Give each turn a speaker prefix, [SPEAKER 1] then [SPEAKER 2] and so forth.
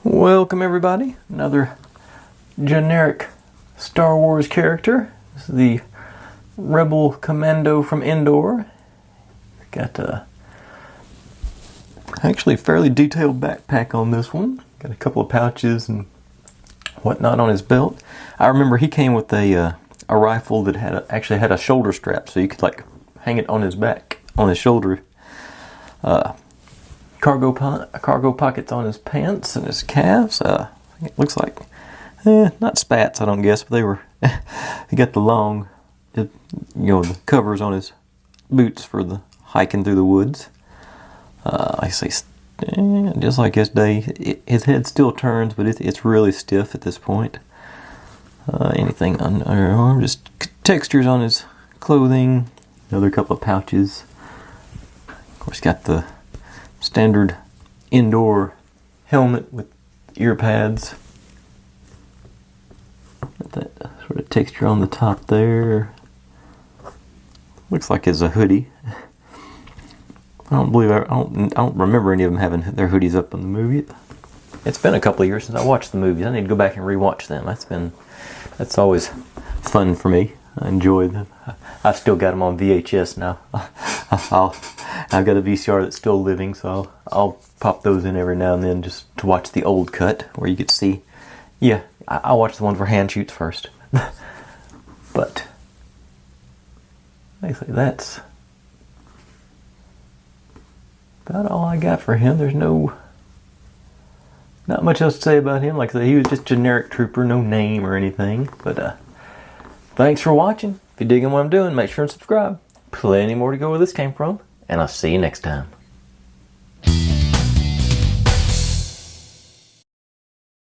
[SPEAKER 1] Welcome everybody, another generic Star Wars character. This is the Rebel Commando from Endor. Got a actually fairly detailed backpack on this one. Got a couple of pouches and whatnot on his belt. I remember he came with a rifle that actually had a shoulder strap, so you could like hang it on his back, on his shoulder. Cargo pockets on his pants and his calves. It looks like, not spats, I don't guess, but they were. He got the long, the covers on his boots for the hiking through the woods. I say, just like his day, his head still turns, but it's really stiff at this point. Anything on just textures on his clothing. Another couple of pouches. Of course, got the standard Endor helmet with ear pads. Got that sort of texture on the top there. Looks like it's a hoodie. I don't remember any of them having their hoodies up in the movie. It's been a couple of years since I watched the movies. I need to go back and rewatch them. That's always fun for me. I enjoy them. I've still got them on VHS now. I've got a VCR that's still living, so I'll pop those in every now and then just to watch the old cut where you get to see. Yeah, I'll watch the ones where Han shoots first. But basically that's about all I got for him. There's not much else to say about him. Like I said, he was just generic trooper, no name or anything. But thanks for watching. If you're digging what I'm doing, make sure and subscribe. Plenty more to go where this came from, and I'll see you next time.